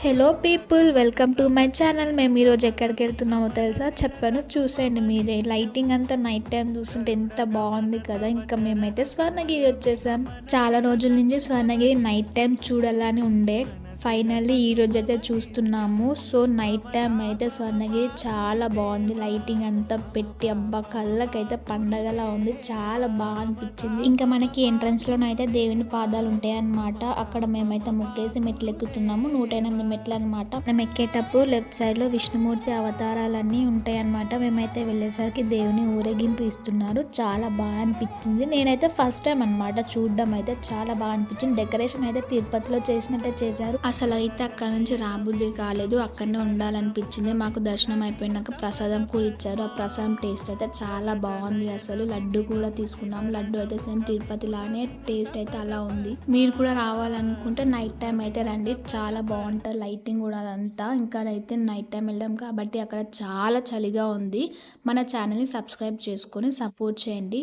Hello people, welcome to my channel. మేము ఈరోజు ఎక్కడికి వెళ్తున్నామో తెలుసా? చెప్పాను, చూసేయండి మీరే. లైటింగ్ అంతా నైట్ టైం చూస్తుంటే ఎంత బాగుంది కదా. ఇంకా మేమైతే స్వర్ణగిరి వచ్చేసాం. చాలా రోజుల నుంచి స్వర్ణగిరి నైట్ టైం చూడాలని ఉండే. ఫైనల్లీ ఈ రోజు అయితే చూస్తున్నాము. సో నైట్ టైం అయితే స్వర్ణగిరి చాలా బాగుంది. లైటింగ్ అంతా పెట్టి అబ్బా కళ్ళకైతే పండగలా ఉంది. చాలా బాగా అనిపించింది. ఇంకా మనకి ఎంట్రన్స్ లోనైతే దేవుని పాదాలు ఉంటాయి అన్నమాట. అక్కడ మేమైతే ముక్కేసి మెట్లు ఎక్కుతున్నాము. 108 మెట్లు అనమాట. మేము ఎక్కేటప్పుడు లెఫ్ట్ సైడ్ లో విష్ణుమూర్తి అవతారాలన్నీ ఉంటాయి అన్నమాట. మేమైతే వెళ్ళేసరికి దేవుని ఊరేగింపు ఇస్తున్నారు. చాలా బాగా అనిపించింది. నేనైతే ఫస్ట్ టైం అనమాట చూడడం. అయితే చాలా బాగా అనిపించింది. డెకరేషన్ అయితే తిరుపతిలో చేసినట్టే చేశారు. అసలు అయితే అక్కడ నుంచి రాబుద్ది కాలేదు, అక్కడనే ఉండాలనిపించింది. మాకు దర్శనం అయిపోయినాక ప్రసాదం కూడా ఇచ్చారు. ఆ ప్రసాదం టేస్ట్ అయితే చాలా బాగుంది. అసలు లడ్డు కూడా తీసుకున్నాం. లడ్డు అయితే సేమ్ తిరుపతి లానే టేస్ట్ అయితే అలా ఉంది. మీరు కూడా రావాలనుకుంటే నైట్ టైం అయితే రండి, చాలా బాగుంటుంది. లైటింగ్ కూడా అదంతా. ఇంకా అయితే నైట్ టైం వెళ్ళాం కాబట్టి అక్కడ చాలా చలిగా ఉంది. మన ఛానల్ని సబ్స్క్రైబ్ చేసుకొని సపోర్ట్ చేయండి.